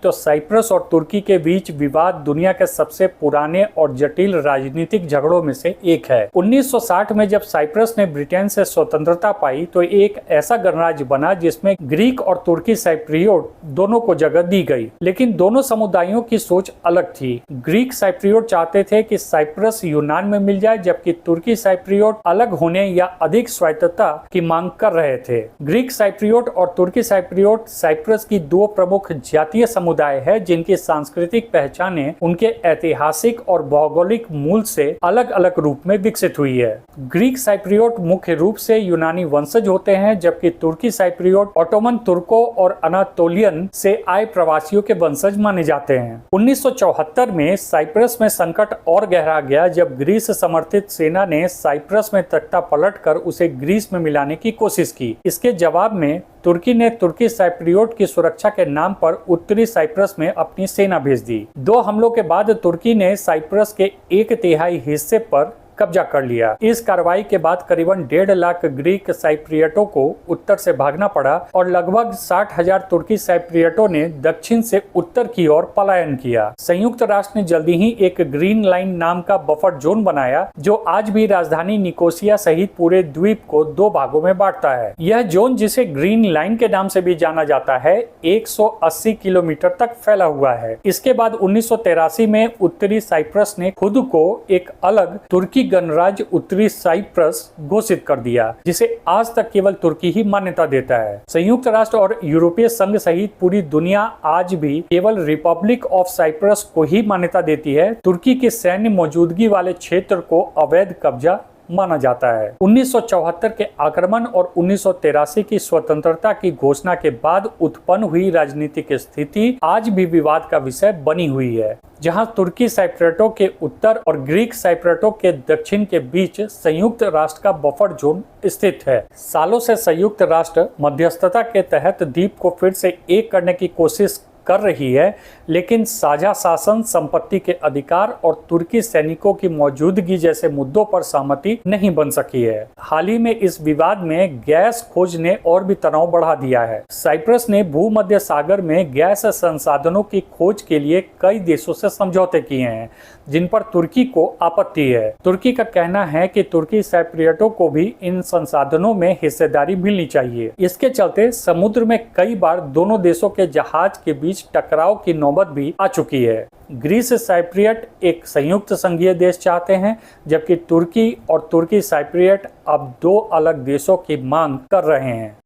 तो साइप्रस और तुर्की के बीच विवाद दुनिया के सबसे पुराने और जटिल राजनीतिक झगड़ों में से एक है। 1960 में जब साइप्रस ने ब्रिटेन से स्वतंत्रता पाई तो एक ऐसा गणराज्य बना जिसमें ग्रीक और तुर्की साइप्रियोट दोनों को जगह दी गई, लेकिन दोनों समुदायों की सोच अलग थी। ग्रीक साइप्रियोट चाहते थे कि साइप्रस यूनान में मिल जाए, जबकि तुर्की साइप्रियोट अलग होने या अधिक स्वायत्तता की मांग कर रहे थे। ग्रीक साइप्रियोट और तुर्की साइप्रियोट साइप्रस की दो प्रमुख जातीय समुदाय है जिनकी सांस्कृतिक पहचानें उनके ऐतिहासिक और भौगोलिक मूल से अलग अलग रूप में विकसित हुई है। ग्रीक साइप्रियोट मुख्य रूप से यूनानी वंशज होते हैं, जबकि तुर्की साइप्रियोट ओटोमन तुर्कों और अनातोलियन से आए प्रवासियों के वंशज माने जाते हैं। 1974 में साइप्रस में संकट और गहरा गया जब ग्रीस समर्थित सेना ने साइप्रस में तख्ता पलटकर उसे ग्रीस में मिलाने की कोशिश की। इसके जवाब में तुर्की ने तुर्की साइप्रियोट की सुरक्षा के नाम पर उत्तरी साइप्रस में अपनी सेना भेज दी। 2 हमलों के बाद तुर्की ने साइप्रस के 1/3 हिस्से पर कब्जा कर लिया। इस कार्रवाई के बाद करीबन 1.5 लाख ग्रीक साइप्रियटों को उत्तर से भागना पड़ा और लगभग 60,000 तुर्की साइप्रियटों ने दक्षिण से उत्तर की ओर पलायन किया। संयुक्त राष्ट्र ने जल्दी ही एक ग्रीन लाइन नाम का बफर जोन बनाया जो आज भी राजधानी निकोसिया सहित पूरे द्वीप को 2 भागों में बांटता है। यह जोन, जिसे ग्रीन लाइन के नाम से भी जाना जाता है, 180 किलोमीटर तक फैला हुआ है। इसके बाद 1983 में उत्तरी साइप्रस ने खुद को एक अलग तुर्की गणराज्य उत्तरी साइप्रस घोषित कर दिया, जिसे आज तक केवल तुर्की ही मान्यता देता है। संयुक्त राष्ट्र और यूरोपीय संघ सहित पूरी दुनिया आज भी केवल रिपब्लिक ऑफ साइप्रस को ही मान्यता देती है। तुर्की की सैन्य मौजूदगी वाले क्षेत्र को अवैध कब्जा माना जाता है। 1974 के आक्रमण और 1983 की स्वतंत्रता की घोषणा के बाद उत्पन्न हुई राजनीतिक स्थिति आज भी विवाद का विषय बनी हुई है, जहां तुर्की साइप्रियटों के उत्तर और ग्रीक साइप्रियटों के दक्षिण के बीच संयुक्त राष्ट्र का बफर जोन स्थित है। सालों से संयुक्त राष्ट्र मध्यस्थता के तहत द्वीप को फिर से एक करने की कोशिश कर रही है, लेकिन साझा शासन, संपत्ति के अधिकार और तुर्की सैनिकों की मौजूदगी जैसे मुद्दों पर सहमति नहीं बन सकी है। हाल ही में इस विवाद में गैस खोज ने और भी तनाव बढ़ा दिया है। साइप्रस ने भूमध्य सागर में गैस संसाधनों की खोज के लिए कई देशों से समझौते किए हैं, जिन पर तुर्की को आपत्ति है। तुर्की का कहना है कि तुर्की साइप्रियटों को भी इन संसाधनों में हिस्सेदारी मिलनी चाहिए। इसके चलते समुद्र में कई बार दोनों देशों के जहाज के बीच टकराव की नौबत भी आ चुकी है। ग्रीस साइप्रियट एक संयुक्त संघीय देश चाहते हैं, जबकि तुर्की और तुर्की साइप्रियट अब 2 अलग देशों की मांग कर रहे हैं।